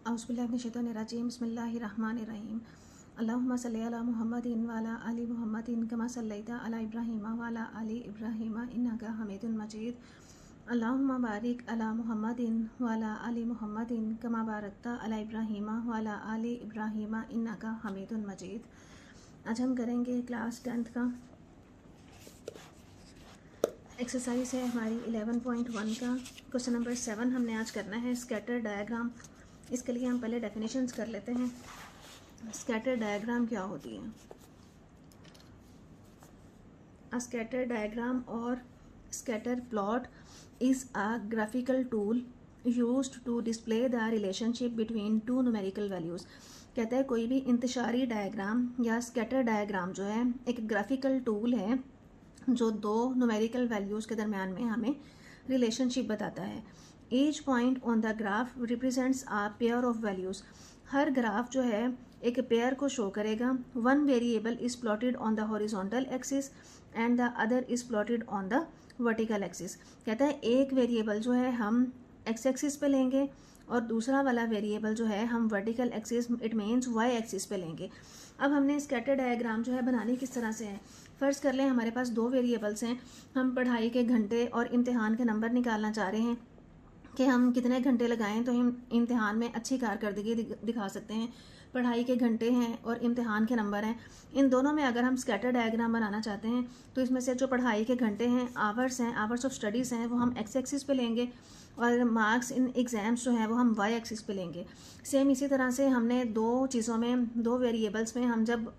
औज़ुबिल्लाहिमिनश्शैतानिर्रजीम बिस्मिल्लाहिर्रहमानिर्रहीम अल्लाहुम्मा सल्लि अला मुहम्मदिन व अला आलि मुहम्मदिन कमा सल्लैता अला इब्राहीम व अला आलि इब्राहीम इन्नका हमीदुन मजीद अल्लाहुम्मा बारिक अला मुहम्मदिन व अला आलि मुहम्मदिन कमा बारकता अला इब्राहीम व अला आलि इब्राहीम इन्नका हमीदुन मजीद। आज हम करेंगे क्लास 10th का एक्सरसाइज है हमारी 11.1 का क्वेश्चन नंबर 7 हमने आज करना है स्कैटर डायग्राम। इसके लिए हम पहले डेफिनेशंस कर लेते हैं। स्कैटर डायग्राम क्या होती है? अ स्कैटर डायग्राम और scatter plot is a graphical tool used to display the relationship between two numerical values. कहता है कोई भी इंतशारी डायग्राम या स्कैटर डायग्राम जो है एक ग्राफिकल टूल है जो दो न्यूमेरिकल वैल्यूज़ के दरमियान में हमें रिलेशनशिप बताता है। Each point on the graph represents a pair of values. Her graph जो है एक पेयर को शो करेगा। One variable is plotted on the horizontal axis and the other is plotted on the vertical axis. कहता है एक variable जो है हम एक्स एक्सिस पे लेंगे और दूसरा वाला वेरिएबल जो है हम vertical axis it means Y axis पे लेंगे। अब हमने स्कैटर डायग्राम जो है बनानी किस तरह से है? फ़र्ज़ कर लें हमारे पास दो वेरिएबल्स हैं। हम पढ़ाई के घंटे और इम्तिहान के नंबर निकालना चाह रहे हैं कि हम कितने घंटे लगाएं तो हम इम्तिहान में अच्छी कारकर्दगी दिखा सकते हैं। पढ़ाई के घंटे हैं और इम्तिहान के नंबर हैं, इन दोनों में अगर हम स्कैटर डायग्राम बनाना चाहते हैं तो इसमें से जो पढ़ाई के घंटे हैं, आवर्स ऑफ स्टडीज़ हैं, वो हम एक्स एक्सिस पे लेंगे और मार्क्स इन एग्ज़ाम्स जो हैं वो हम वाई एक्सिस पे लेंगे। सेम इसी तरह से हमने दो चीज़ों में, दो वेरिएबल्स में हम जब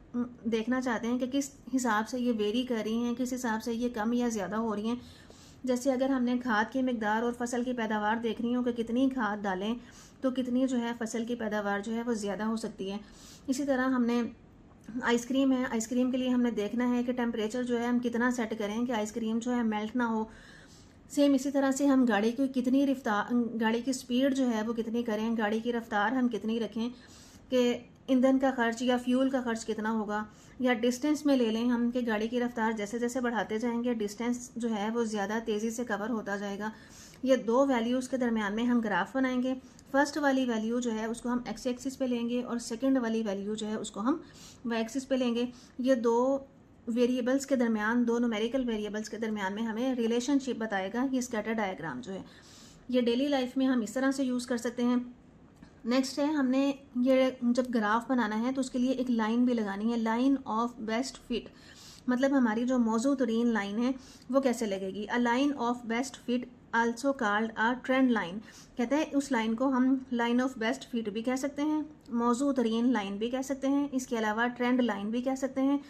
देखना चाहते हैं कि किस हिसाब से ये वेरी कर रही हैं, किस हिसाब से ये कम या ज़्यादा हो रही हैं। जैसे अगर हमने खाद की मिकदार और फसल की पैदावार देखनी हो कि कितनी खाद डालें तो कितनी जो है फसल की पैदावार जो है वो ज़्यादा हो सकती है। इसी तरह हमने आइसक्रीम है, आइसक्रीम के लिए हमने देखना है कि टेम्परेचर जो है हम कितना सेट करें कि आइसक्रीम जो है मेल्ट ना हो। सेम इसी तरह से हम गाड़ी की कितनी रफ्तार, गाड़ी की स्पीड जो है वो कितनी करें, गाड़ी की रफ्तार हम कितनी रखें कि ईंधन का खर्च या फ्यूल का खर्च कितना होगा। या डिस्टेंस में ले लें हम कि गाड़ी की रफ्तार जैसे जैसे बढ़ाते जाएंगे डिस्टेंस जो है वो ज़्यादा तेज़ी से कवर होता जाएगा। ये दो वैल्यूज़ के दरमियान में हम ग्राफ बनाएंगे। फर्स्ट वाली वैल्यू जो है उसको हम एक्स एक्सिस पे लेंगे और सेकंड वाली वैल्यू जो है उसको हम वाई एक्सिस पे लेंगे। ये दो वेरिएबल्स के दरमियान, दो न्यूमेरिकल वेरिएबल्स के दरमियान में हमें रिलेशनशिप बताएगा ये स्कैटर डायग्राम जो है। ये डेली लाइफ में हम इस तरह से यूज़ कर सकते हैं। नेक्स्ट है, हमने ये जब ग्राफ बनाना है तो उसके लिए एक लाइन भी लगानी है, लाइन ऑफ बेस्ट फिट। मतलब हमारी जो मौजू तरीन लाइन है वो कैसे लगेगी? A line of best fit also called a trend line. कहते हैं उस लाइन को हम लाइन ऑफ बेस्ट फिट भी कह सकते हैं, मौजू तरीन लाइन भी कह सकते हैं, इसके अलावा ट्रेंड लाइन भी कह सकते हैं।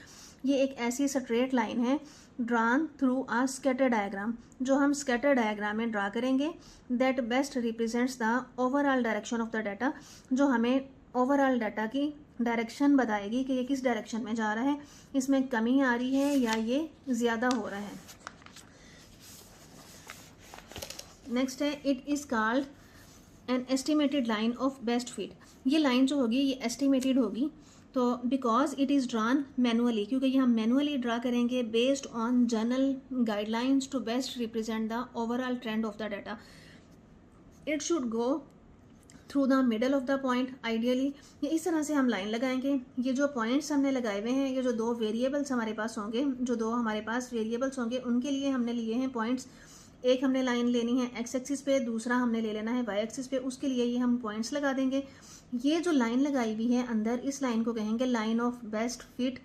ये एक ऐसी स्ट्रेट लाइन है ड्रान थ्रू आ स्कैटर डायग्राम जो हम स्कैटर डायग्राम में ड्रा करेंगे। That best represents the overall direction of the data, जो हमें ओवरऑल डाटा की डायरेक्शन बताएगी कि ये किस डायरेक्शन में जा रहा है, इसमें कमी आ रही है या ये ज़्यादा हो रहा है। नेक्स्ट है, it is called an estimated line of best fit. ये लाइन जो होगी ये एस्टिमेटेड होगी तो because it is drawn manually, क्योंकि ये हम मैनुअली ड्रा करेंगे based on general guidelines to best represent the overall trend of the data. It should go through the middle of the point ideally. ये इस तरह से हम लाइन लगाएंगे। ये जो पॉइंट्स हमने लगाए हुए हैं, ये जो दो वेरिएबल्स हमारे पास होंगे, जो दो हमारे पास वेरिएबल्स होंगे उनके लिए हमने लिए हैं पॉइंट्स। एक हमने लाइन लेनी है एक्स एक्सिस पे, दूसरा हमने ले लेना है वाई एक्सिस पे, उसके लिए ये हम पॉइंट्स लगा देंगे। ये जो लाइन लगाई हुई है अंदर, इस लाइन को कहेंगे लाइन ऑफ बेस्ट फिट,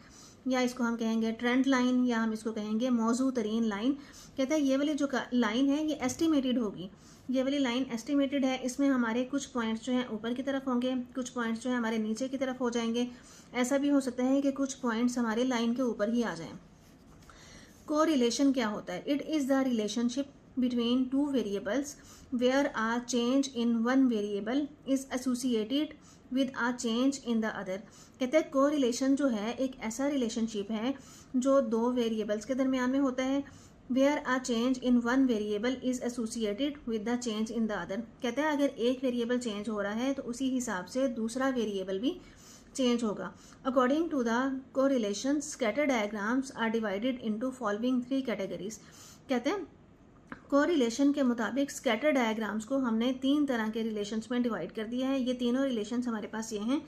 या इसको हम कहेंगे ट्रेंड लाइन, या हम इसको कहेंगे मौजू तरीन लाइन। कहता है ये वाली जो लाइन है ये एस्टिमेटेड होगी, ये वाली लाइन एस्टिमेटेड है। इसमें हमारे कुछ पॉइंट्स जो हैं ऊपर की तरफ होंगे, कुछ पॉइंट्स जो है हमारे नीचे की तरफ हो जाएंगे। ऐसा भी हो सकता है कि कुछ पॉइंट्स हमारे लाइन के ऊपर ही आ जाएं। कोरिलेशन क्या होता है? It is the relationship between two variables where a change in one variable is associated with a change in the other। कहते हैं कोरिलेशन जो है एक ऐसा रिलेशनशिप है जो दो वेरिएबल्स के दरमियान में होता है। where a change in one variable is associated with the change in the other। कहते हैं अगर एक वेरिएबल चेंज हो रहा है तो उसी हिसाब से दूसरा वेरिएबल भी चेंज होगा। According to the correlation scatter diagrams are divided into following 3 categories. कहते हैं कोरिलेशन के मुताबिक स्कैटर डायग्राम्स को हमने 3 तरह के रिलेशंस में डिवाइड कर दिया है। ये तीनों रिलेशंस हमारे पास ये हैं।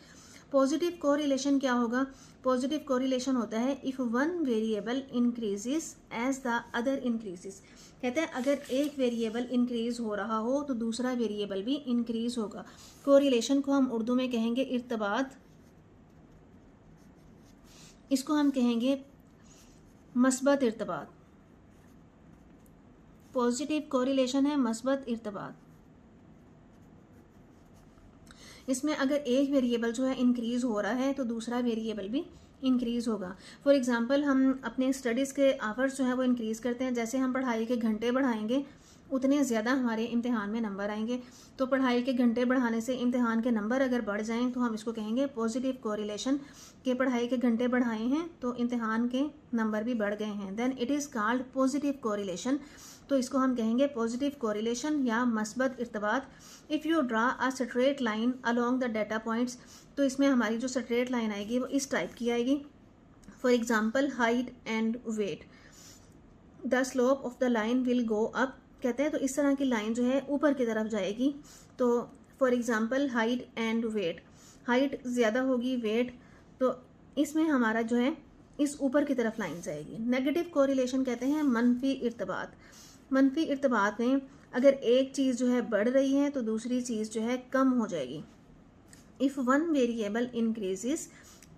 पॉजिटिव कोरिलेशन क्या होगा? पॉजिटिव कोरिलेशन होता है if one variable increases as the other increases. कहते हैं अगर एक वेरिएबल इंक्रीज हो रहा हो तो दूसरा वेरिएबल भी इंक्रीज होगा। कोरिलेशन को हम उर्दू में कहेंगे इर्तबात, इसको हम कहेंगे मस्बत इर्तबात। पॉजिटिव कोरिलेशन है मस्बत इर्तबात। इसमें अगर एक वेरिएबल जो है इंक्रीज हो रहा है तो दूसरा वेरिएबल भी इंक्रीज होगा। फॉर एग्जांपल हम अपने स्टडीज़ के आवर्स जो है वो इंक्रीज करते हैं। जैसे हम पढ़ाई के घंटे बढ़ाएंगे उतने ज़्यादा हमारे इम्तिहान में नंबर आएंगे। तो पढ़ाई के घंटे बढ़ाने से इम्तिहान के नंबर अगर बढ़ जाएं तो हम इसको कहेंगे पॉजिटिव कोरिलेशन, कि पढ़ाई के घंटे बढ़ाए हैं तो इम्तिहान के नंबर भी बढ़ गए हैं। Then it is called positive correlation. तो इसको हम कहेंगे पॉजिटिव कोरिलेशन या मस्बत इर्तबात। If you draw a straight line along the data points, तो इसमें हमारी जो स्ट्रेट लाइन आएगी वो इस टाइप की आएगी। For example height and weight, the slope of the line will go up. कहते हैं तो इस तरह की लाइन जो है ऊपर की तरफ जाएगी। तो for example height and weight, height ज़्यादा होगी, वेट, तो इसमें हमारा जो है इस ऊपर की तरफ लाइन जाएगी। नेगेटिव कोरिलेशन कहते हैं मनफी इर्तबात। मनफी इर्तबात में अगर एक चीज़ जो है बढ़ रही है तो दूसरी चीज़ जो है कम हो जाएगी। If one variable increases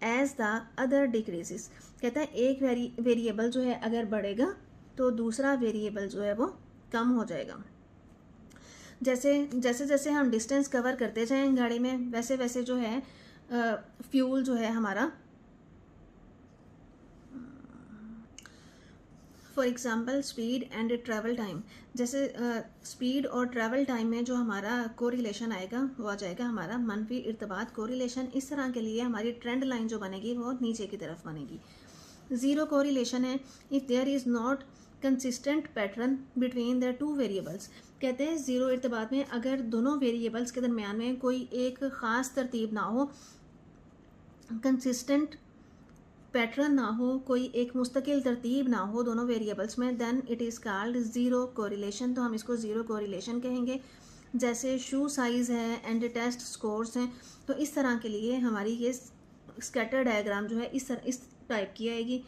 as the other decreases, कहता है एक वेरिएबल जो है अगर बढ़ेगा तो दूसरा वेरिएबल जो है वो कम हो जाएगा। जैसे हम डिस्टेंस कवर करते जाएं गाड़ी में, वैसे वैसे जो है फ्यूल जो है हमारा, for example speed and travel time, जैसे स्पीड और ट्रैवल टाइम में जो हमारा कोरिलेशन आएगा वो आ जाएगा हमारा मनफी इर्तबात कोरिलेशन। इस तरह के लिए हमारी ट्रेंड लाइन जो बनेगी वो नीचे की तरफ बनेगी। ज़ीरो कोरिलेशन है if there is not consistent pattern between the two variables. कहते हैं ज़ीरो इर्तबात में अगर दोनों वेरिएबल्स के दरमियान में कोई एक ख़ास तरतीब ना हो, कंसिस्टेंट पैटर्न ना हो, कोई एक मुस्तकिल तरतीब ना हो दोनों वेरिएबल्स में, then it is called zero correlation. तो हम इसको ज़ीरो कोरिलेशन कहेंगे। जैसे शू साइज़ है एंड टेस्ट स्कोर्स हैं, तो इस तरह के लिए हमारी ये स्कैटर डायग्राम जो है इस टाइप की आएगी।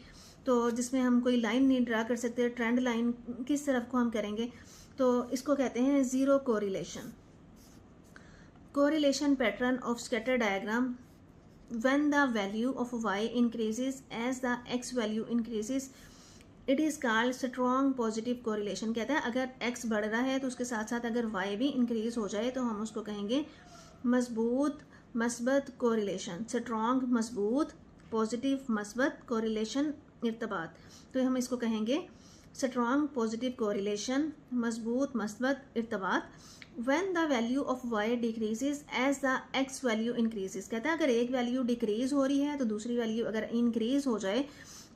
तो जिसमें हम कोई लाइन नहीं ड्रा कर सकते, ट्रेंड लाइन किस तरफ को हम करेंगे, तो इसको कहते हैं zero correlation. Correlation pattern of scatter diagram when the value of y increases as the x value increases, it is called strong positive correlation। कहता है अगर x बढ़ रहा है तो उसके साथ साथ अगर y भी इंक्रीज हो जाए तो हम उसको कहेंगे मजबूत मस्बत कोरिलेशन। स्ट्रॉन्ग मजबूत, पॉजिटिव मस्बत कोरिलेशन इर्तबात। तो हम इसको कहेंगे स्ट्रॉन्ग पॉजिटिव कोरिलेशन, मजबूत मस्बत इर्तबात। When the value of y decreases as the x value increases, कहता है अगर एक वैल्यू डिक्रीज हो रही है तो दूसरी वैल्यू अगर इंक्रीज हो जाए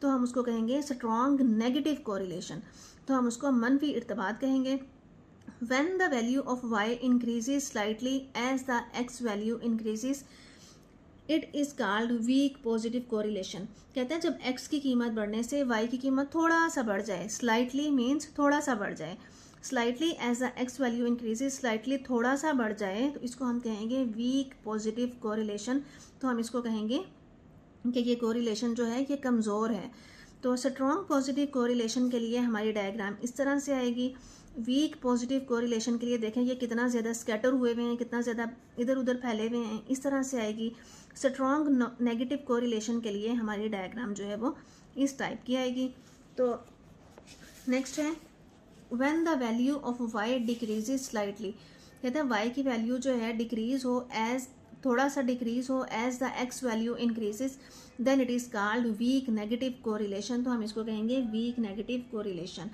तो हम उसको कहेंगे स्ट्रॉन्ग नेगेटिव कोरिलेशन। तो हम उसको मनफी इर्तबात कहेंगे। When the value of y increases slightly as the x value increases, it is called weak positive correlation। कहते हैं जब x की कीमत बढ़ने से y की कीमत थोड़ा सा बढ़ जाए, slightly means थोड़ा सा बढ़ जाए, slightly as the X value increases, slightly थोड़ा सा बढ़ जाए तो इसको हम कहेंगे वीक पॉजिटिव कोरिलेशन। तो हम इसको कहेंगे कि ये कोरिलेशन जो है ये कमज़ोर है। तो स्ट्रॉन्ग पॉजिटिव कोरिलेशन के लिए हमारी डायग्राम इस तरह से आएगी। वीक पॉजिटिव कोरिलेशन के लिए देखें ये कितना ज़्यादा स्कैटर हुए हुए हैं, कितना ज़्यादा इधर उधर फैले हुए हैं, इस तरह से आएगी। स्ट्रॉन्ग नेगेटिव कोरिलेशन के लिए हमारी डायग्राम जो है वो इस टाइप की आएगी। तो नेक्स्ट है when the value of y decreases slightly, कहते हैं y की वैल्यू जो है डिक्रीज हो, एज थोड़ा सा डिक्रीज हो as the x value increases, then it is called weak negative correlation. तो हम इसको कहेंगे weak negative correlation.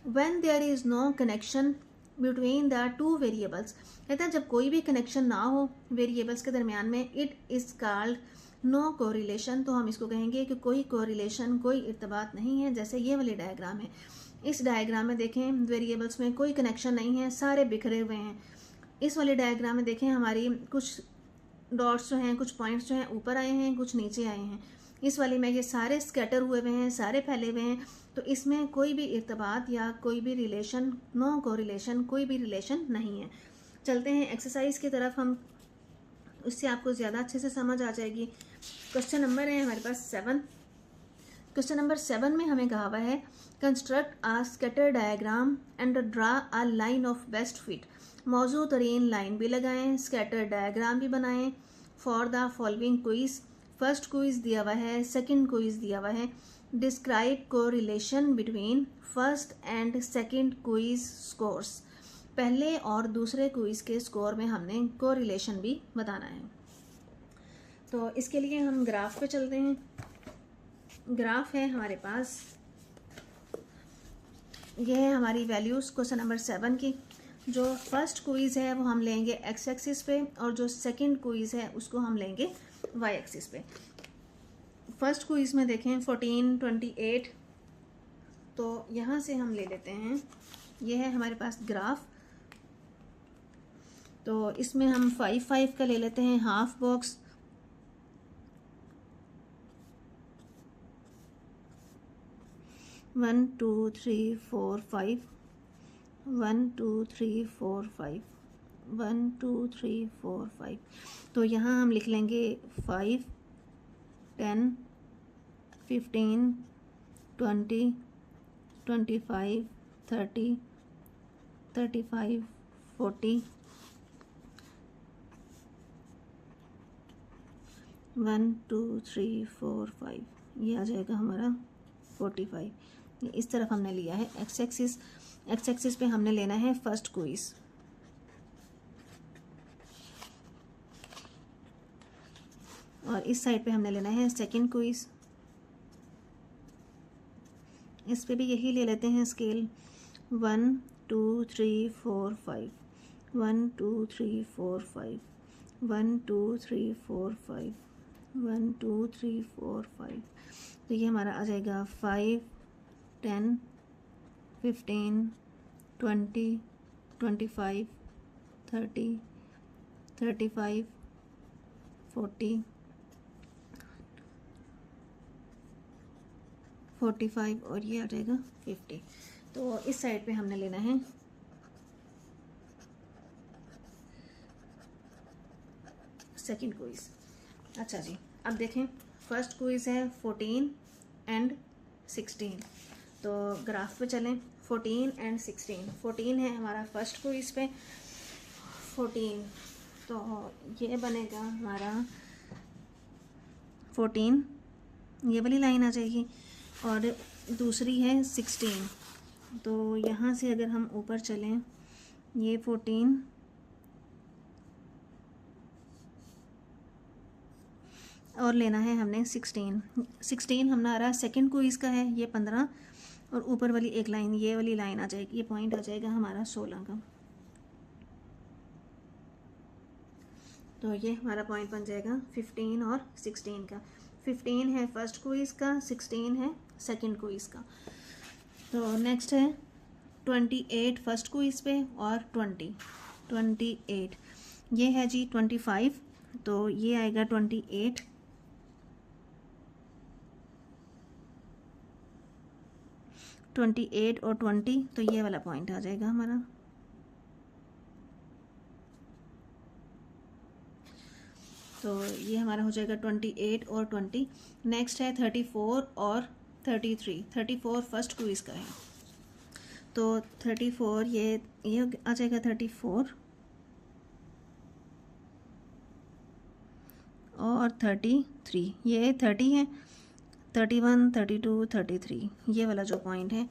when there is no connection between the two variables, कहते हैं जब कोई भी कनेक्शन ना हो वेरिएबल्स के दरमियान में, it is called no correlation. तो हम इसको कहेंगे कि कोई कोरिलेशन, कोई इर्तबात नहीं है। जैसे ये वाली डायग्राम है, इस डायग्राम में देखें वेरिएबल्स में कोई कनेक्शन नहीं है, सारे बिखरे हुए हैं। इस वाली डायग्राम में देखें हमारी कुछ डॉट्स जो हैं, कुछ पॉइंट्स जो हैं ऊपर आए हैं, कुछ नीचे आए हैं। इस वाली में ये सारे स्कैटर हुए हुए हैं, सारे फैले हुए हैं, तो इसमें कोई भी इर्तबात या कोई भी रिलेशन, नो कोरिलेशन, कोई भी रिलेशन नहीं है। चलते हैं एक्सरसाइज की तरफ, हम उससे आपको ज़्यादा अच्छे से समझ आ जाएगी। क्वेश्चन नंबर है हमारे पास 7। क्वेश्चन नंबर 7 में हमें कहा हुआ है construct a scatter diagram and draw a line of best fit. मौजू तरीन लाइन भी लगाएं, स्कैटर डायग्राम भी बनाएं for the following quiz. First quiz दिया हुआ है, सेकंड क्विज दिया हुआ है। Describe correlation between first and second quiz scores. पहले और दूसरे क्विज के स्कोर में हमने कोरिलेशन भी बताना है। तो इसके लिए हम ग्राफ पे चलते हैं। ग्राफ है हमारे पास, ये है हमारी वैल्यूज़ क्वेश्चन नंबर 7 की। जो फर्स्ट क्विज़ है वो हम लेंगे एक्स एक्सिस पे, और जो सेकंड क्विज़ है उसको हम लेंगे वाई एक्सिस पे। फर्स्ट क्विज़ में देखें 14, 28, तो यहाँ से हम ले लेते हैं, ये है हमारे पास ग्राफ। तो इसमें हम 5, 5 का ले लेते हैं half box. One two three four five, 1 2 3 4 5, 1 2 3 4 5। तो यहाँ हम लिख लेंगे 5, 10, 15, 20, 25, 30, 35, 40, 1 2 3 4 5, ये आ जाएगा हमारा 45। इस तरफ हमने लिया है एक्स एक्सिस। एक्स एक्सिस पे हमने लेना है फर्स्ट क्विज, और इस साइड पे हमने लेना है सेकंड क्विज। इस पे भी यही ले लेते हैं स्केल, 1 2 3 4 5, 1 2 3 4 5, 1 2 3 4 5, 1 2 3 4 5। तो ये हमारा आ जाएगा 5, 10, 15, 20, 25, 30, 35, 40, 45, और ये आ जाएगा 50। तो इस साइड पे हमने लेना है सेकंड क्विज। अच्छा जी, अब देखें फर्स्ट क्विज है 14 एंड 16। तो ग्राफ पे चलें, 14 एंड 16। 14 है हमारा फर्स्ट क्विज पे 14, तो ये बनेगा हमारा 14, ये वाली लाइन आ जाएगी, और दूसरी है 16। तो यहाँ से अगर हम ऊपर चलें, ये 14 और लेना है हमने 16। 16 हमारा सेकंड क्विज का है, ये 15, और ऊपर वाली एक लाइन, ये वाली लाइन आ जाएगी, ये पॉइंट आ जाएगा हमारा 16 का। तो ये हमारा पॉइंट बन जाएगा 15 और 16 का। 15 है फर्स्ट क्विज का, 16 है सेकंड क्विज का। तो नेक्स्ट है 28 फर्स्ट क्विज पे, और 28 ये है जी 25, तो ये आएगा 28, और 20, तो ये वाला पॉइंट आ जाएगा हमारा। तो ये हमारा हो जाएगा 28 और 20। नेक्स्ट है 34 और 33। 34 फर्स्ट क्विज का है, तो 34 ये आ जाएगा 34 और 33, ये 30 है, 31, 32, 33, ये वाला जो पॉइंट है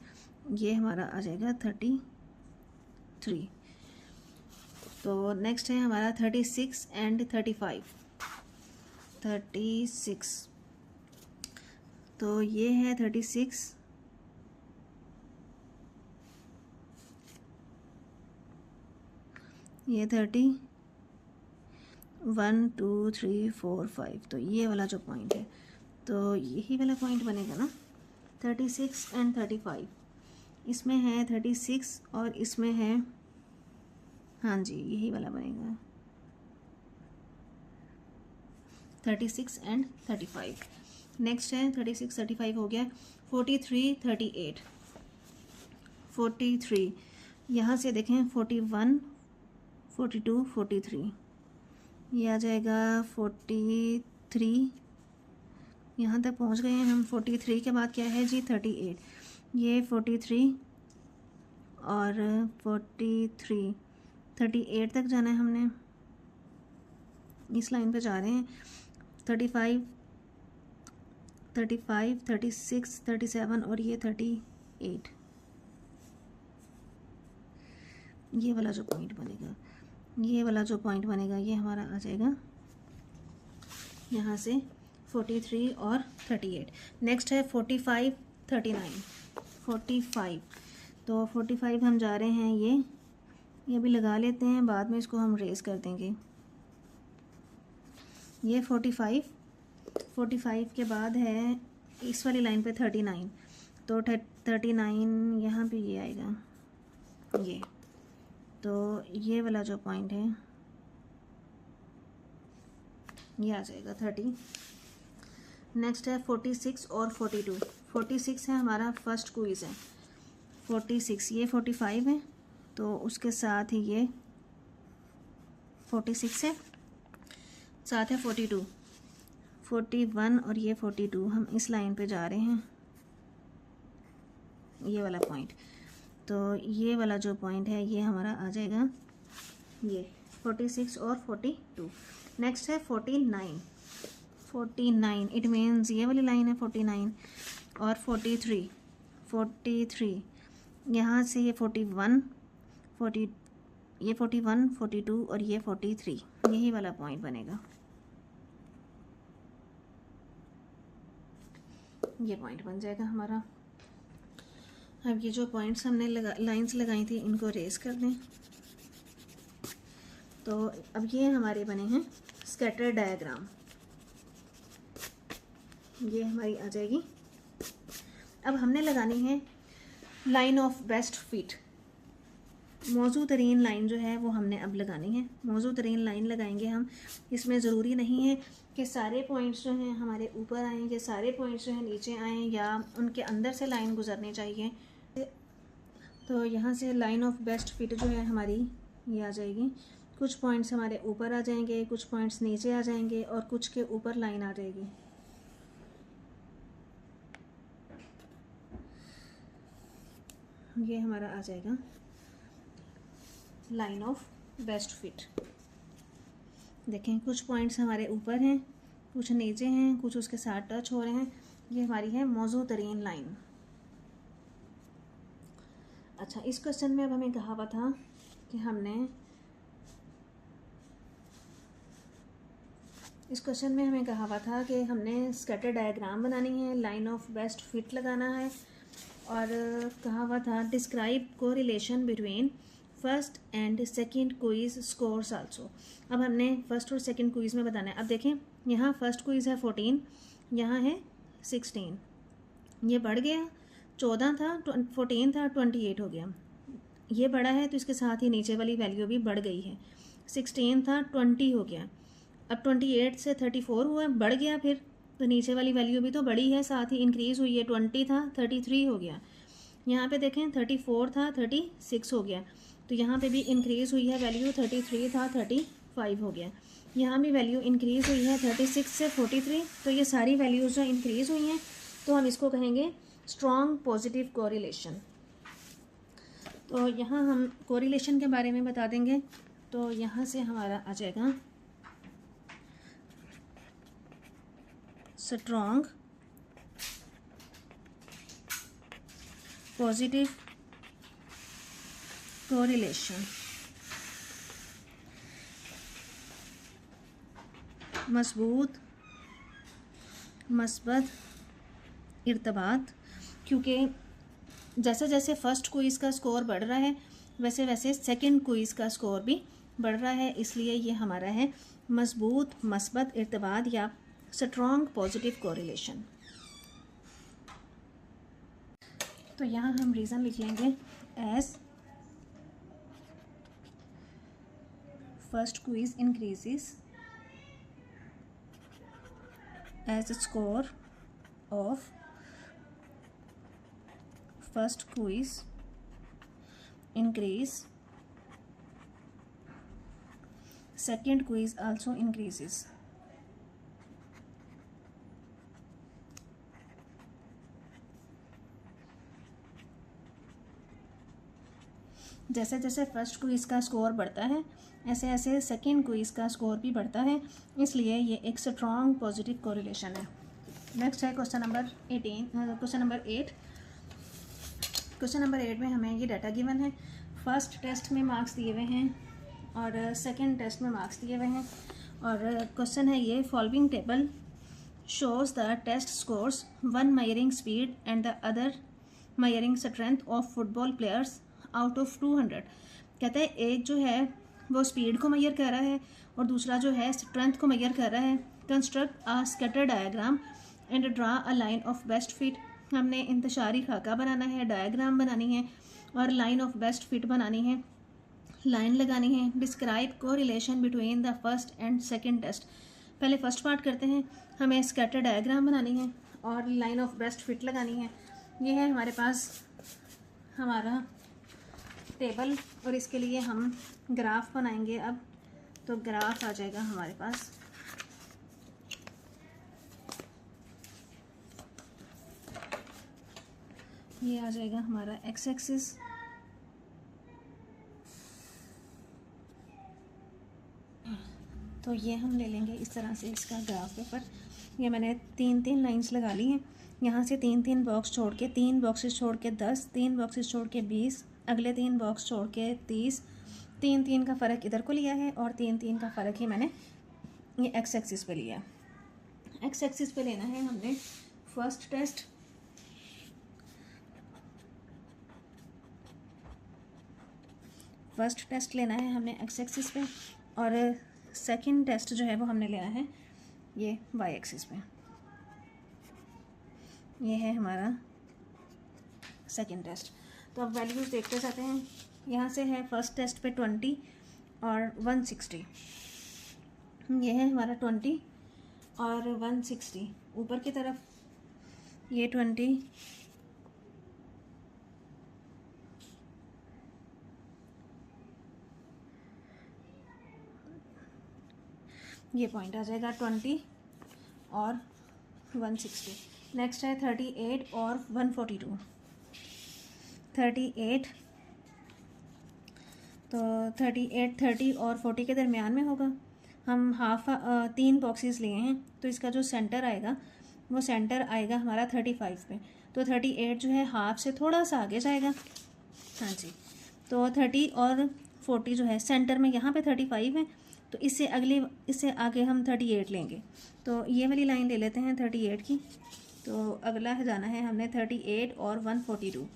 ये हमारा आ जाएगा 33। तो नेक्स्ट है हमारा 36 एंड 35। 36, तो ये है 36, ये 30, 1 2 3 4 5, तो ये वाला जो पॉइंट है, तो यही वाला पॉइंट बनेगा ना 36 एंड 35। इसमें है 36 और इसमें है, हाँ जी यही वाला बनेगा 36 एंड 35। नेक्स्ट है 36 35 हो गया, 43 38 43, यहाँ से देखें 41 42 43, ये आ जाएगा 43, यहाँ तक पहुँच गए हैं हम। 43 के बाद क्या है जी 38, ये 43 और 43 38 तक जाना है हमने, इस लाइन पे जा रहे हैं। 35 35 36 37 और ये 38, ये वाला जो पॉइंट बनेगा, ये वाला जो पॉइंट बनेगा ये हमारा आ जाएगा यहाँ से 43 और 38। नेक्स्ट है 45 39 45, तो 45 हम जा रहे हैं, ये भी लगा लेते हैं, बाद में इसको हम रेस कर देंगे। ये 45 के बाद है इस वाली लाइन पे 39, तो 39 यहाँ पे ये आएगा, ये तो ये वाला जो पॉइंट है ये आ जाएगा 30। नेक्स्ट है 46 और 42। 46 है हमारा फर्स्ट क्विज़ है, 46 ये 45 है तो उसके साथ ही ये 46 है, साथ है 42 41 और ये 42, हम इस लाइन पे जा रहे हैं, ये वाला पॉइंट, तो ये वाला जो पॉइंट है ये हमारा आ जाएगा ये 46 और 42। नेक्स्ट है 49 इट मीन्स ये वाली लाइन है 49 और 43 यहाँ से ये 41 42 और ये 43, यही वाला पॉइंट बनेगा, ये पॉइंट बन जाएगा हमारा। अब ये जो पॉइंट्स हमने लाइंस लगाई थी इनको रेस कर दें, तो अब ये हमारे बने हैं स्कैटर डायग्राम, ये हमारी आ जाएगी। अब हमने लगानी है लाइन ऑफ बेस्ट फिट, मौजू तरीन लाइन जो है वो हमने अब लगानी है, मौजू तरीन लाइन लगाएंगे हम। इसमें ज़रूरी नहीं है कि सारे पॉइंट्स जो हैं हमारे ऊपर आएँ या सारे पॉइंट्स जो हैं नीचे आएँ या उनके अंदर से लाइन गुजरनी चाहिए। तो यहाँ से लाइन ऑफ बेस्ट फिट जो है हमारी ये आ जाएगी, कुछ पॉइंट्स हमारे ऊपर आ जाएंगे, कुछ पॉइंट्स नीचे आ जाएंगे और कुछ के ऊपर लाइन आ जाएगी। ये हमारा आ जाएगा लाइन ऑफ बेस्ट फिट। देखें कुछ पॉइंट्स हमारे ऊपर हैं, कुछ नीचे हैं, कुछ उसके साथ टच हो रहे हैं, ये हमारी है मौजू तरीन लाइन। अच्छा, इस क्वेश्चन में अब हमें कहा हुआ था कि हमें स्कैटर डायग्राम बनानी है, लाइन ऑफ बेस्ट फिट लगाना है और कहा हुआ था describe correlation between first and second quiz scores also. अब हमने फर्स्ट और सेकंड क्विज में बताना है। अब देखें यहाँ फर्स्ट क्विज है 14, यहाँ है 16, ये बढ़ गया, 14 था 14 था 28 हो गया, ये बड़ा है तो इसके साथ ही नीचे वाली वैल्यू भी बढ़ गई है। 16 था 20 हो गया, अब 28 से 34 हुआ, बढ़ गया फिर, तो नीचे वाली वैल्यू भी तो बड़ी है, साथ ही इंक्रीज़ हुई है। 20 था 33 हो गया, यहाँ पे देखें 34 था 36 हो गया, तो यहाँ पे भी इंक्रीज़ हुई है वैल्यू, 33 था 35 हो गया, यहाँ भी वैल्यू इंक्रीज़ हुई है 36 से 43, तो ये सारी वैल्यूज़ जो इंक्रीज़ हुई हैं तो हम इसको कहेंगे स्ट्रॉन्ग पॉजिटिव कोरिलेशन। तो यहाँ हम कोरिलेशन के बारे में बता देंगे, तो यहाँ से हमारा आ जाएगा स्ट्रॉन्ग पॉजिटिव कोरिलेशन, मजबूत मस्बत इर्तबात, क्योंकि जैसे जैसे फर्स्ट क्विज़ का स्कोर बढ़ रहा है वैसे वैसे सेकंड क्विज़ का स्कोर भी बढ़ रहा है, इसलिए ये हमारा है मजबूत मस्बत इर्तबात या स्ट्रॉन्ग पॉजिटिव कोरिलेशन। तो यहाँ हम रीज़न लिख लेंगे as first quiz increases, as score of first quiz increase, second quiz also increases. जैसे जैसे फर्स्ट क्विज़ का स्कोर बढ़ता है ऐसे ऐसे सेकेंड क्विज़ का स्कोर भी बढ़ता है, इसलिए ये एक स्ट्रॉन्ग पॉजिटिव कोरिलेशन है। नेक्स्ट है क्वेश्चन नंबर 8। क्वेश्चन नंबर 8 में हमें ये डाटा गिवन है। फर्स्ट टेस्ट में मार्क्स दिए हुए हैं और सेकेंड टेस्ट में मार्क्स दिए हुए हैं, और क्वेश्चन है ये, following table shows the test scores, one measuring speed and the other measuring strength of football players out of 200। कहते हैं एक जो है वो स्पीड को मेजर कर रहा है और दूसरा जो है स्ट्रेंथ को मेजर कर रहा है। Construct a scatter diagram and draw a line of best fit. हमने इंतशारी खाका बनाना है, डायग्राम बनानी है और लाइन ऑफ बेस्ट फिट बनानी है, लाइन लगानी है। Describe correlation between the first and second test. पहले फर्स्ट पार्ट करते हैं, हमें स्कैटर डायग्राम बनानी है और लाइन ऑफ बेस्ट फिट लगानी है। ये है हमारे पास हमारा टेबल और इसके लिए हम ग्राफ बनाएंगे। अब तो ग्राफ आ जाएगा हमारे पास, ये आ जाएगा हमारा एक्स एक्सिस, तो ये हम ले लेंगे इस तरह से इसका ग्राफ पेपर। ये मैंने 3-3 लाइंस लगा ली हैं, यहाँ से 3-3 बॉक्स छोड़ के, 3 बॉक्सेस छोड़ के 10, 3 बॉक्सेस छोड़ के 20, अगले 3 बॉक्स छोड़ के 30, 3-3 का फ़र्क इधर को लिया है और 3-3 का फ़र्क ही मैंने ये एक्स एक्सिस पे लिया है। एक्स एक्सिस पे लेना है हमने फर्स्ट टेस्ट, लेना है हमने एक्स एक्सिस पे, और सेकंड टेस्ट जो है वो हमने लेना है ये वाई एक्सिस पे। ये है हमारा सेकंड टेस्ट। तो अब वैल्यूज़ देखते जाते हैं। यहाँ से है फर्स्ट टेस्ट पे 20 और 160, ये है हमारा 20 और 160। ऊपर की तरफ ये 20 ये पॉइंट आ जाएगा 20 और 160। नेक्स्ट है 38 और 142। 38 तो 38 30 और 40 के दरमियान में होगा। हम हाफ 3 बॉक्सेस लिए हैं तो इसका जो सेंटर आएगा वो सेंटर आएगा हमारा 35 पे। तो 38 जो है हाफ से थोड़ा सा आगे जाएगा। हाँ जी, तो 30 और 40 जो है सेंटर में यहाँ पे 35 है, तो इससे आगे हम 38 लेंगे। तो ये वाली लाइन ले लेते हैं 38 की। तो अगला जाना है हमने 38 और 142।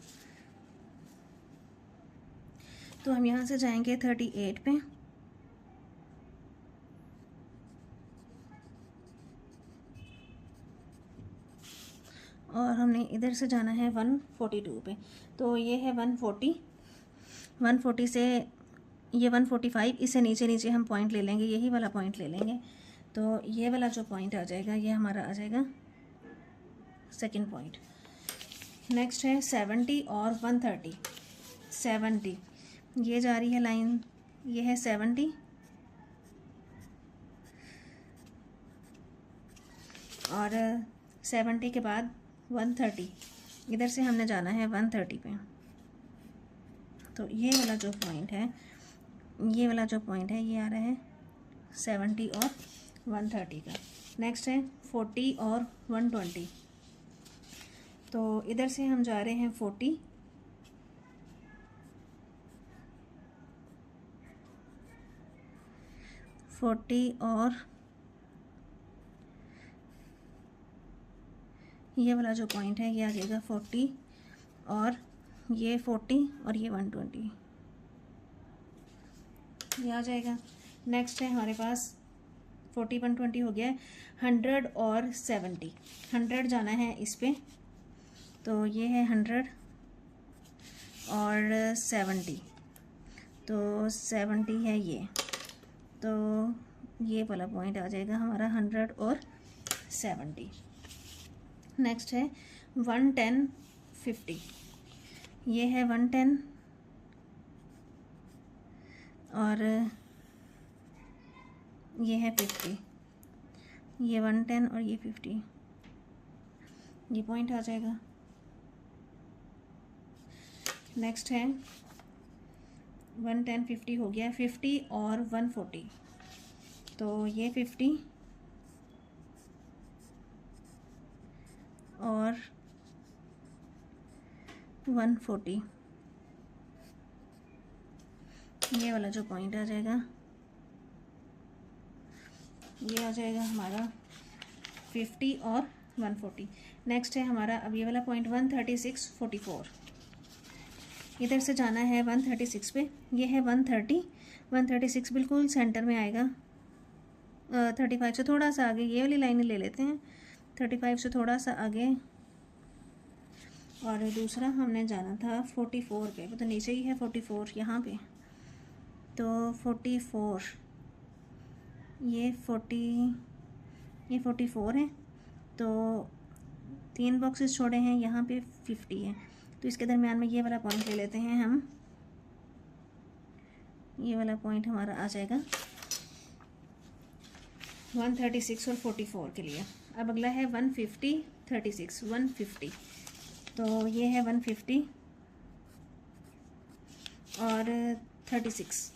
तो हम यहाँ से जाएंगे 38 पे, और हमने इधर से जाना है 142 पे। तो ये है 140 से ये 145, इससे नीचे नीचे हम पॉइंट ले लेंगे, यही वाला पॉइंट ले लेंगे। तो ये वाला जो पॉइंट आ जाएगा ये हमारा आ जाएगा सेकंड पॉइंट। नेक्स्ट है 70 और 130। 70 ये जा रही है लाइन, ये है 70 और 70 के बाद 130, इधर से हमने जाना है 130 पे। तो ये वाला जो पॉइंट है ये आ रहा है 70 और 130 का। नेक्स्ट है 40 और 120। तो इधर से हम जा रहे हैं 40 और ये वाला जो पॉइंट है ये आ जाएगा 40 और ये 40 और ये 120 ये आ जाएगा। नेक्स्ट है हमारे पास 40 120 हो गया है। 100 और 70, 100 जाना है इस पे। तो ये है 100 और 70, तो 70 है ये, तो ये वाला पॉइंट आ जाएगा हमारा 100 और 70। नेक्स्ट है 110 50, ये है 110 और ये है 50, ये 110 और ये 50, ये पॉइंट आ जाएगा। नेक्स्ट है 110 50 हो गया, 50 और 140, तो ये 50 और 140, ये वाला जो पॉइंट आ जाएगा ये आ जाएगा हमारा 50 और 140। नेक्स्ट है हमारा अब ये वाला पॉइंट 136 44, इधर से जाना है 136 पे, ये है 130, 136 बिल्कुल सेंटर में आएगा। 35 से थोड़ा सा आगे ये वाली लाइन ले लेते हैं, 35 से थोड़ा सा आगे, और दूसरा हमने जाना था 44 पे, वो तो नीचे ही है 44 यहाँ पे, तो 44 ये 44 है, तो 3 बॉक्सेस छोड़े हैं, यहाँ पे 50 है, तो इसके दरमियान में ये वाला पॉइंट ले लेते हैं हम, ये वाला पॉइंट हमारा आ जाएगा 136 और 44 के लिए। अब अगला है 150 36 150, तो ये है 150 और 36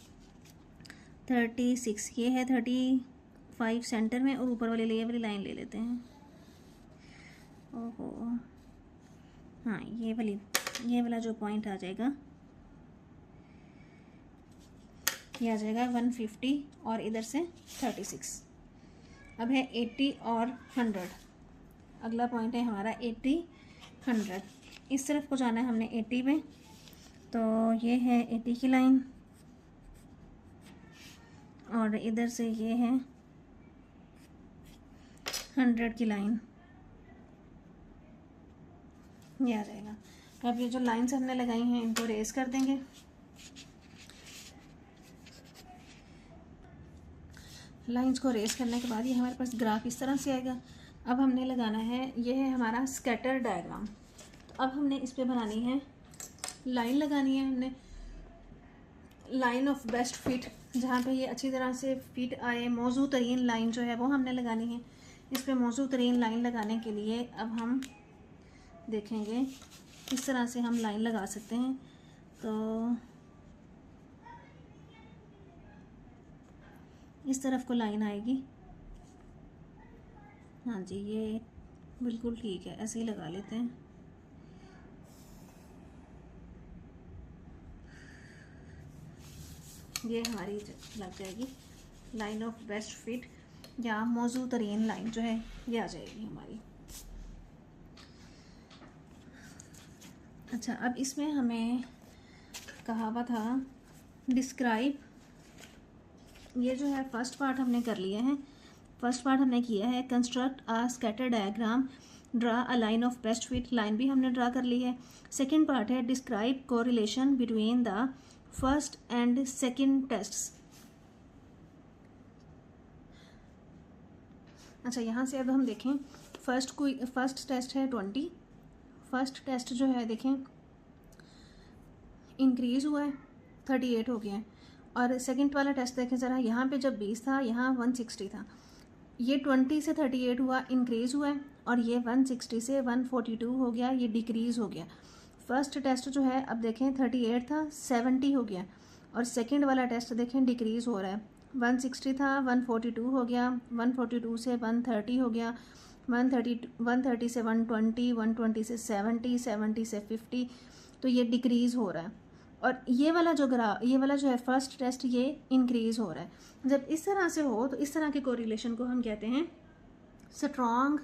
ये है 35 सेंटर में, और ऊपर वाली ये वाली लाइन ले लेते हैं। ओहो हाँ, ये वाला जो पॉइंट आ जाएगा ये आ जाएगा 150 और इधर से 36। अब है 80 और 100, अगला पॉइंट है हमारा 80 100, इस तरफ को जाना है हमने 80 पे, तो ये है 80 की लाइन और इधर से ये है 100 की लाइन, ये आ जाएगा। अब ये जो लाइंस हमने लगाई हैं इनको रेस कर देंगे। लाइंस को रेस करने के बाद ये हमारे पास ग्राफ इस तरह से आएगा। अब हमने लगाना है, ये है हमारा स्कैटर डायग्राम। अब हमने इस पे बनानी है लाइन, लगानी है हमने लाइन ऑफ बेस्ट फिट, जहाँ पे ये अच्छी तरह से फिट आए, मौजू तरीन लाइन जो है वो हमने लगानी है। इस पे मौजू तरीन लाइन लगाने के लिए अब हम देखेंगे किस तरह से हम लाइन लगा सकते हैं। तो इस तरफ को लाइन आएगी, हाँ जी ये बिल्कुल ठीक है, ऐसे ही लगा लेते हैं। ये हमारी लग जाएगी लाइन ऑफ बेस्ट फिट या मौजू तरीन लाइन जो है ये आ जाएगी हमारी। अच्छा, अब इसमें हमें कहा हुआ था डिस्क्राइब, ये जो है फर्स्ट पार्ट हमने कर लिया है। फर्स्ट पार्ट हमने किया है construct a scatter diagram, draw a line of best fit, line भी हमने ड्रा कर ली है। सेकंड पार्ट है describe correlation between the first and second tests. अच्छा, यहाँ से अब हम देखें फर्स्ट टेस्ट है 20, फर्स्ट टेस्ट जो है देखें इंक्रीज़ हुआ है 38 हो गया है, और सेकंड वाला टेस्ट देखें ज़रा, यहाँ पे जब 20 था यहाँ 160 था, ये 20 से 38 हुआ इंक्रीज़ हुआ है, और ये 160 से 142 हो गया, ये डिक्रीज़ हो गया। फर्स्ट टेस्ट जो है अब देखें 38 था 70 हो गया, और सेकंड वाला टेस्ट देखें डिक्रीज़ हो रहा है, 160 था 142 हो गया, 142 से 130 हो गया, 130 से 120, 120 से 70, 70 से 50, तो ये डिक्रीज़ हो रहा है। और ये वाला जो है फर्स्ट टेस्ट ये इंक्रीज़ हो रहा है। जब इस तरह से हो तो इस तरह के कोरिलेशन को हम कहते हैं स्ट्रॉन्ग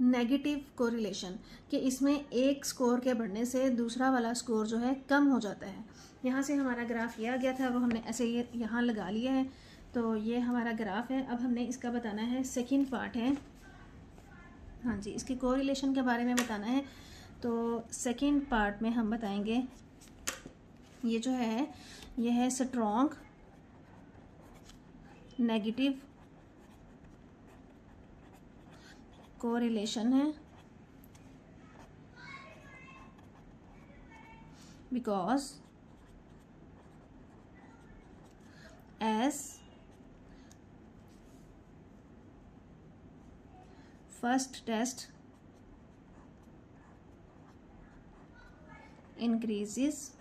नेगेटिव कोरिलेशन, कि इसमें एक स्कोर के बढ़ने से दूसरा वाला स्कोर जो है कम हो जाता है। यहाँ से हमारा ग्राफ ये आ गया था, वो हमने ऐसे ये यहाँ लगा लिया है, तो ये हमारा ग्राफ है। अब हमने इसका बताना है, सेकंड पार्ट है, हाँ जी इसके कोरिलेशन के बारे में बताना है। तो सेकंड पार्ट में हम बताएंगे ये जो है ये है स्ट्रॉन्ग नेगेटिव कोरिलेशन है because as first test increases,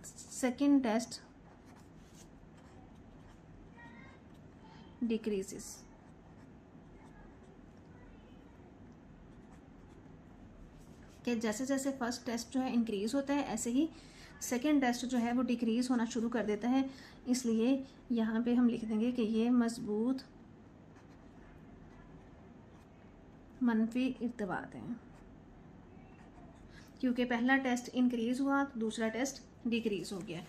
second test decreases. कि जैसे जैसे फर्स्ट टेस्ट जो है इंक्रीज़ होता है, ऐसे ही सेकेंड टेस्ट जो है वो डिक्रीज़ होना शुरू कर देता है। इसलिए यहाँ पे हम लिख देंगे कि ये मजबूत मनफी इर्तिबात हैं, क्योंकि पहला टेस्ट इंक्रीज़ हुआ तो दूसरा टेस्ट डिक्रीज़ हो गया।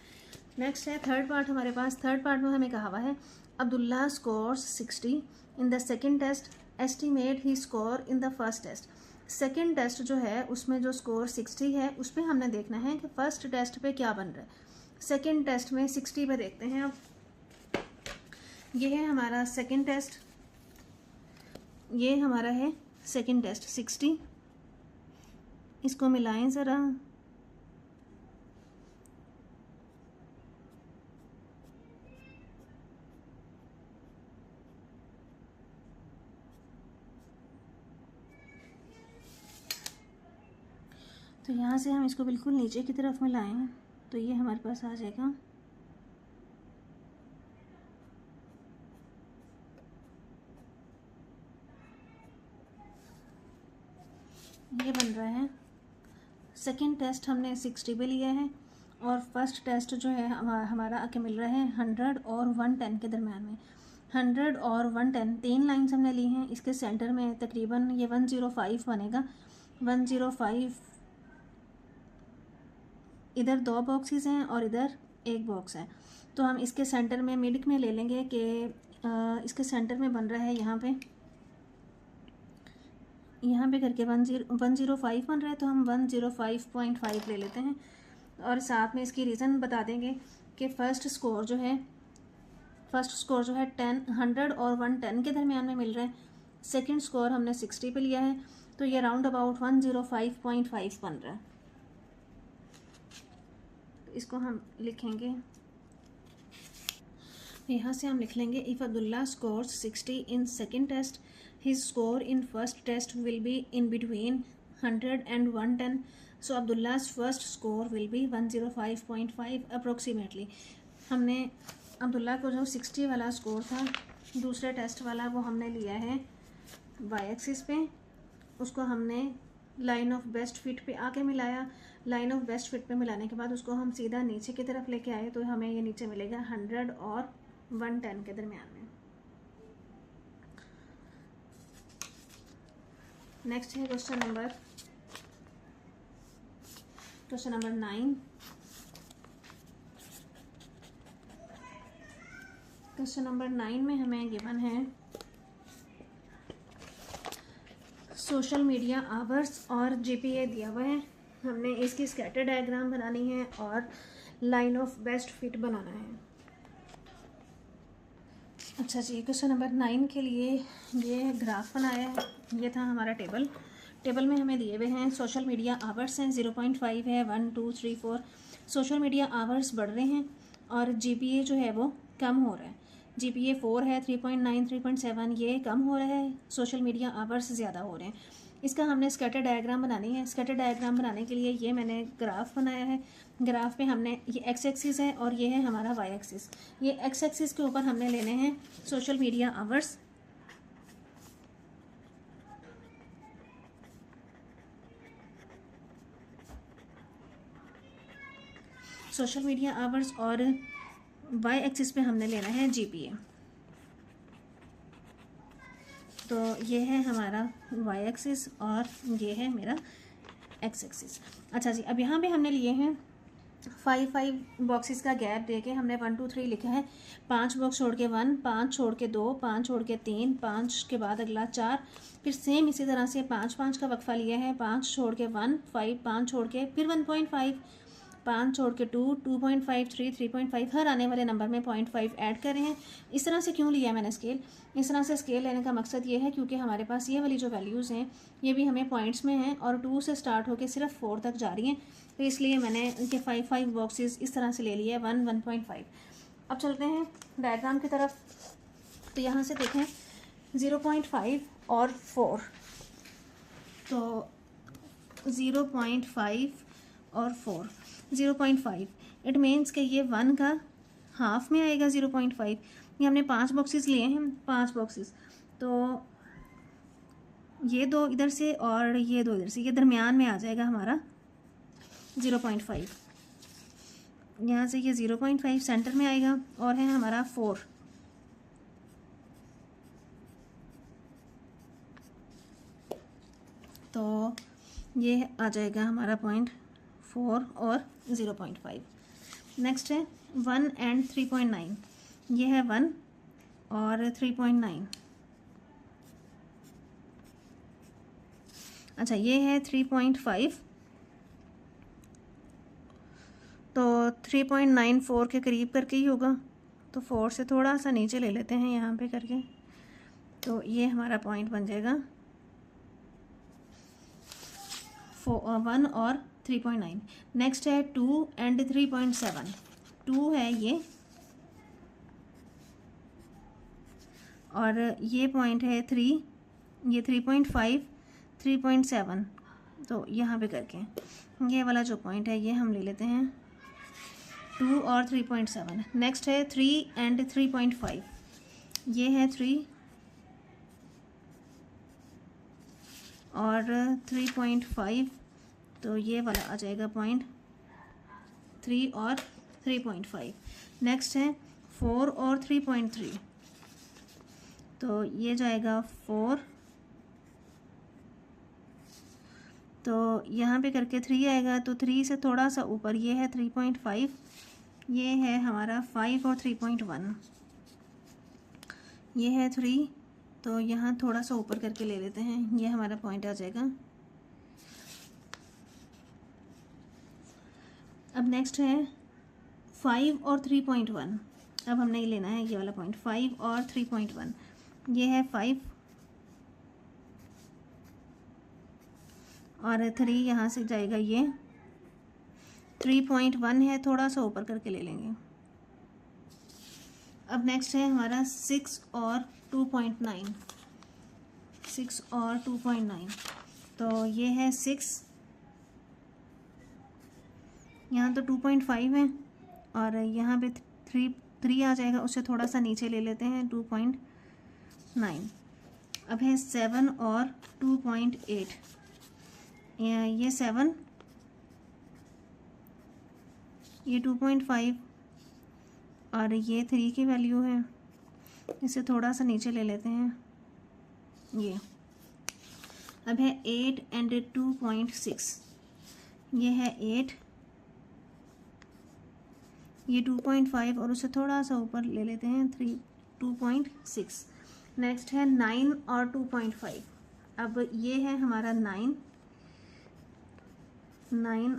नेक्स्ट है थर्ड पार्ट हमारे पास। थर्ड पार्ट में हमें कहा हुआ है Abdullah scores 60 in the second test, estimate he score in the first test. Second test जो है उसमें जो स्कोर 60 है उस पर हमने देखना है कि फर्स्ट टेस्ट पे क्या बन रहा है। सेकेंड टेस्ट में 60 पे देखते हैं। अब ये है हमारा सेकेंड टेस्ट, ये हमारा है सेकेंड टेस्ट 60। इसको मिलाएं ज़रा। तो यहाँ से हम इसको बिल्कुल नीचे की तरफ मिलाएं तो ये हमारे पास आ जाएगा। ये बन रहा है सेकेंड टेस्ट हमने 60 पे लिया है और फर्स्ट टेस्ट जो है हमारा आके मिल रहा है 100 और 110 के दरम्यान में। 100 और 110 तीन लाइन्स हमने ली हैं। इसके सेंटर में तकरीबन ये 105 बनेगा। 105 इधर 2 बॉक्सेस हैं और इधर 1 बॉक्स है, तो हम इसके सेंटर में मिड में ले लेंगे कि इसके सेंटर में बन रहा है यहाँ पे करके 105 बन रहा है, तो हम 105.5 ले लेते हैं और साथ में इसकी रीज़न बता देंगे कि फर्स्ट स्कोर जो है 100 और 110 के दरमियान में मिल रहा है। सेकंड स्कोर हमने 60 पे लिया है, तो ये राउंड अबाउट 105.5 बन रहा है। इसको हम लिखेंगे, यहाँ से हम लिख लेंगे if Abdullah scores 60 in second test, his score in first test will be in between 100 and 110. So Abdullah's first score will be 105.5 approximately. हमने अब्दुल्ला को जो 60 वाला स्कोर था दूसरे टेस्ट वाला वो हमने लिया है वाई एक्सिस पे, उसको हमने लाइन ऑफ बेस्ट फिट पे आके मिलाया। लाइन ऑफ बेस्ट फिट पे मिलाने के बाद उसको हम सीधा नीचे की तरफ लेके आए तो हमें ये नीचे मिलेगा 100 और 110 के दरमियान में। नेक्स्ट है क्वेश्चन नंबर 9। क्वेश्चन नंबर 9 में हमें गिवन है सोशल मीडिया आवर्स और जीपीए दिया हुआ है। हमने इसकी स्कैटर डायग्राम बनानी है और लाइन ऑफ बेस्ट फिट बनाना है। अच्छा जी, क्वेश्चन नंबर 9 के लिए ये ग्राफ बनाया है। ये था हमारा टेबल में हमें दिए हुए हैं सोशल मीडिया आवर्स हैं 0.5 है, 1 2 3 4। सोशल मीडिया आवर्स बढ़ रहे हैं और जीपीए जो है वो कम हो रहा है। जीपीए 4 है, 3.9 3.7 ये कम हो रहा है, सोशल मीडिया आवर्स ज़्यादा हो रहे हैं। इसका हमने स्कैटर डायग्राम बनानी है। स्कैटर डायग्राम बनाने के लिए ये मैंने ग्राफ बनाया है। ग्राफ पे हमने ये एक्स एक्सिस है और ये है हमारा वाई एक्सिस। ये एक्स एक्सिस के ऊपर हमने लेने हैं social media hours, social media hours, और वाई एक्सिस पे हमने लेना है जीपीए। तो ये है हमारा वाई एक्सिस और ये है मेरा एक्स एक्सिस। अच्छा जी, अब यहाँ पे हमने लिए हैं 5 बॉक्सेस का गैप देके हमने 1 2 3 लिखा है। 5 बॉक्स छोड़ के 1, 5 छोड़ के 2, 5 छोड़ के 3, 5 के बाद अगला 4, फिर सेम इसी तरह से 5 5 का वक्फा लिया है। 5 छोड़ के 1, 5 5 छोड़ के फिर 1.5, 5 छोड़ के 2, 2.5, 3, 3.5, हर आने वाले नंबर में 0.5 ऐड कर रहे हैं। इस तरह से क्यों लिया मैंने स्केल? इस तरह से स्केल लेने का मकसद ये है क्योंकि हमारे पास ये वाली जो वैल्यूज़ हैं ये भी हमें पॉइंट्स में हैं और 2 से स्टार्ट होकर सिर्फ 4 तक जा रही हैं, तो इसलिए मैंने इनके 5 बॉक्सेस इस तरह से ले लिए, 1, 1.5। अब चलते हैं डायग्राम की तरफ। तो यहाँ से देखें 0.5 और 4, तो 0.5 और 4, 0.5 इट मीन्स कि ये 1 का हाफ में आएगा 0.5। ये हमने 5 बॉक्सेस लिए हैं, 5 बॉक्सेस, तो ये 2 इधर से और ये 2 इधर से, ये दरमियान में आ जाएगा हमारा 0.5। यहाँ से ये 0.5 सेंटर में आएगा और है हमारा 4, तो ये आ जाएगा हमारा 0.4 और 0.5। नेक्स्ट है 1 एंड 3.9, ये है 1 और 3.9। अच्छा, ये है 3.5, तो 3.94 के करीब करके ही होगा, तो 4 से थोड़ा सा नीचे ले लेते हैं यहाँ पे करके, तो ये हमारा पॉइंट बन जाएगा 1 और 3.9। नेक्स्ट है 2 एंड 3.7, 2 है ये और ये पॉइंट है 3, ये 3.5, 3.7, तो यहाँ पे करके ये वाला जो पॉइंट है ये हम ले लेते हैं 2 और 3.7। नेक्स्ट है 3 एंड 3.5, ये है 3 और 3.5, तो ये वाला आ जाएगा पॉइंट 3 और 3.5। नेक्स्ट है 4 और 3.3, तो ये जाएगा 4, तो यहाँ पे करके 3 आएगा, तो 3 से थोड़ा सा ऊपर ये है 3.5, ये है हमारा 5 और 3.1, ये है 3, तो यहाँ थोड़ा सा ऊपर करके ले लेते हैं, ये हमारा पॉइंट आ जाएगा। अब नेक्स्ट है 5 और 3.1, अब हमने ये लेना है ये वाला पॉइंट 5 और 3.1, ये है 5 और 3, यहाँ से जाएगा ये 3.1 है, थोड़ा सा ऊपर करके ले लेंगे। अब नेक्स्ट है हमारा 6 और 2.9, 6 और 2.9, तो ये है 6, यहाँ तो 2.5 है और यहाँ पे 3 आ जाएगा, उससे थोड़ा सा नीचे ले लेते हैं 2.9। अब है 7 और 2.8, ये 7, ये 2.5 और ये 3 की वैल्यू है, इसे थोड़ा सा नीचे ले लेते हैं ये। अब है 8 एंड 2.6, ये है 8, ये 2.5 और उसे थोड़ा सा ऊपर ले लेते हैं 2.6। नेक्स्ट है 9 और 2.5, अब ये है हमारा 9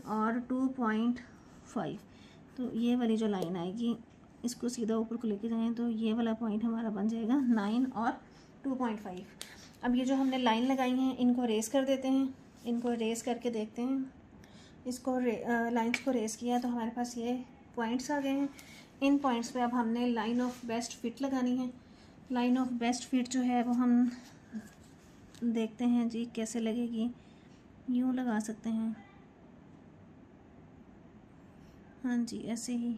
और 2.5, तो ये वाली जो लाइन आएगी इसको सीधा ऊपर को लेके जाएं तो ये वाला पॉइंट हमारा बन जाएगा 9 और 2.5। अब ये जो हमने लाइन लगाई हैं इनको रेस कर देते हैं, इनको रेस करके देखते हैं, इसको लाइंस को रेस किया तो हमारे पास ये पॉइंट्स आ गए हैं। इन पॉइंट्स पे अब हमने लाइन ऑफ बेस्ट फिट लगानी है। लाइन ऑफ बेस्ट फिट जो है वो हम देखते हैं जी कैसे लगेगी, यूँ लगा सकते हैं, हाँ जी ऐसे ही।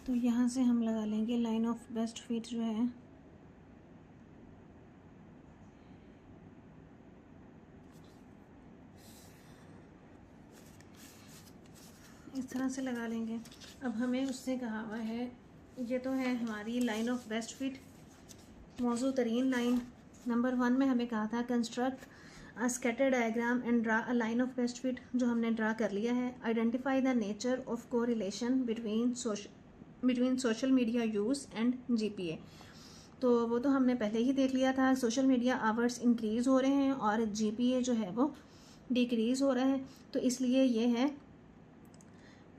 तो यहाँ से हम लगा लेंगे लाइन ऑफ बेस्ट फिट जो है इस तरह से लगा लेंगे। अब हमें उससे कहा हुआ है ये तो है हमारी लाइन ऑफ बेस्ट फिट, मौजू तरीन लाइन। नंबर 1 में हमें कहा था construct a scatter diagram and draw a line of best fit, जो हमने ड्रा कर लिया है। Identify the nature of correlation between social media use and GPA, तो वो तो हमने पहले ही देख लिया था। सोशल मीडिया आवर्स इंक्रीज़ हो रहे हैं और जीपीए जो है वो डिक्रीज़ हो रहा है, तो इसलिए ये है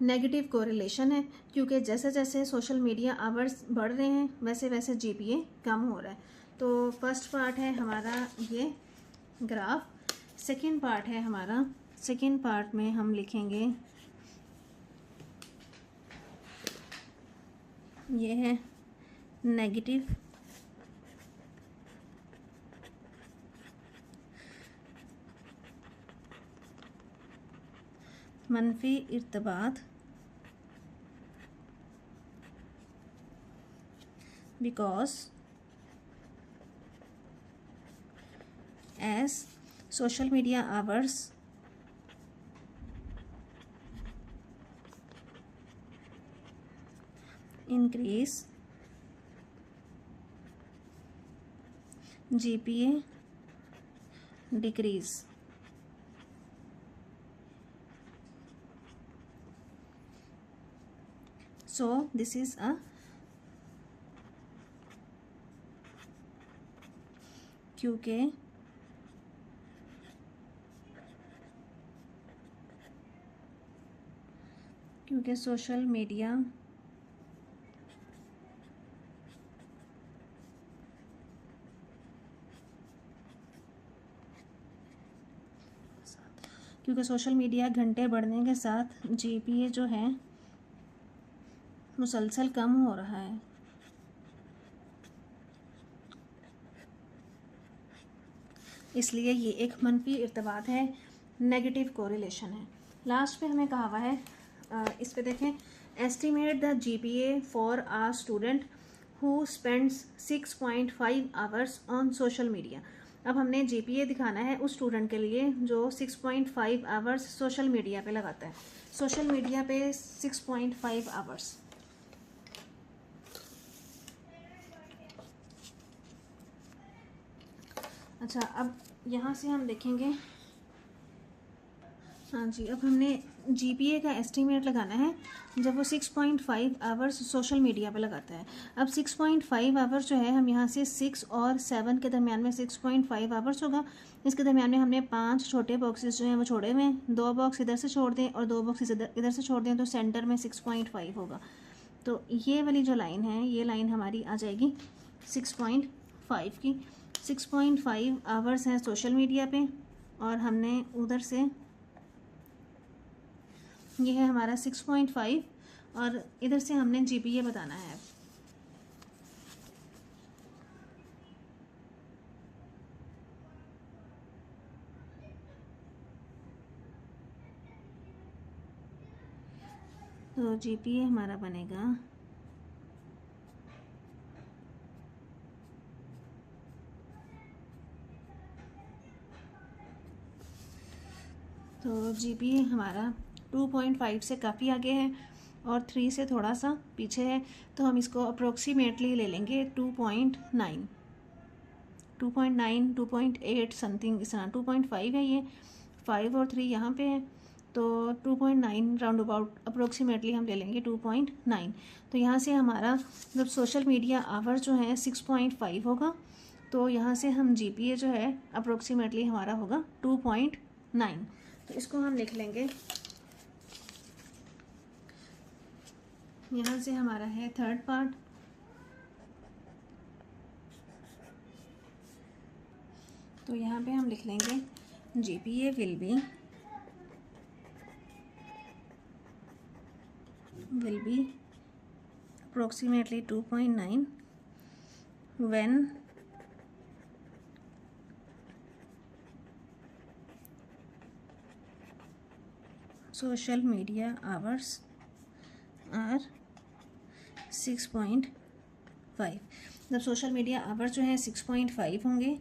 नेगेटिव कोरिलेशन है, क्योंकि जैसे जैसे सोशल मीडिया आवर्स बढ़ रहे हैं वैसे वैसे जीपीए कम हो रहा है। तो फर्स्ट पार्ट है हमारा ये ग्राफ। सेकंड पार्ट है हमारा, सेकंड पार्ट में हम लिखेंगे ये है नेगेटिव मनफी इर्तबात because as social media hours increase, GPA decrease. So this is a क्योंकि सोशल मीडिया घंटे बढ़ने के साथ जीपीए जो है मुसलसल कम हो रहा है। इसलिए ये एक मनफी इर्तबात है, नेगेटिव कोरिलेशन है। लास्ट पे हमें कहा हुआ है, इस पे देखें, estimate the GPA for uh student who spends 6.5 hours on social media. अब हमने जीपीए दिखाना है उस स्टूडेंट के लिए जो 6.5 आवर्स सोशल मीडिया पे लगाता है। सोशल मीडिया पे 6.5 आवर्स। अच्छा, अब यहाँ से हम देखेंगे, हाँ जी, अब हमने जीपीए का एस्टीमेट लगाना है जब वो 6.5 आवर्स सोशल मीडिया पे लगाता है। अब 6.5 आवर्स जो है, हम यहाँ से 6 और 7 के दरमियान में 6.5 आवर्स होगा। इसके दरमियान में हमने 5 छोटे बॉक्सेस जो हैं वो छोड़े हुए हैं, 2 बॉक्स इधर से छोड़ दें और 2 बॉक्स इधर से छोड़ दें, तो सेंटर में 6.5 होगा। तो ये वाली जो लाइन है, ये लाइन हमारी आ जाएगी 6.5 की। 6.5 आवर्स हैं सोशल मीडिया पे और हमने उधर से, ये है हमारा 6.5 और इधर से हमने जीपीए बताना है। तो जीपीए हमारा बनेगा तो जीपीए हमारा 2.5 से काफ़ी आगे है और 3 से थोड़ा सा पीछे है, तो हम इसको अप्रोक्सीमेटली ले लेंगे 2.9, 2.8 समथिंग इस तरह। 2.5 है ये, 5 और 3 यहाँ पे है, तो 2.9 राउंड अबाउट अप्रोक्सीमेटली हम ले लेंगे 2.9। तो यहाँ से हमारा जब सोशल मीडिया आवर जो है 6.5 होगा, तो यहाँ से हम जीपीए जो है अप्रोक्सीमेटली हमारा होगा 2.9। तो इसको हम लिख लेंगे, यहाँ से हमारा है थर्ड पार्ट। तो यहाँ पे हम लिख लेंगे GPA will be approximately 2.9 when social media hours are 6.5। जब सोशल मीडिया आवर्स जो है 6.5 होंगे,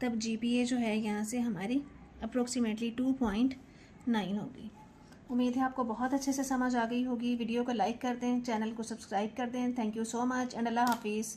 तब जीपीए जो है यहाँ से हमारी अप्रोक्सीमेटली 2.9 होगी। उम्मीद है आपको बहुत अच्छे से समझ आ गई होगी। वीडियो को लाइक कर दें, चैनल को सब्सक्राइब कर दें। Thank you so much and अल्लाह हाफिज़।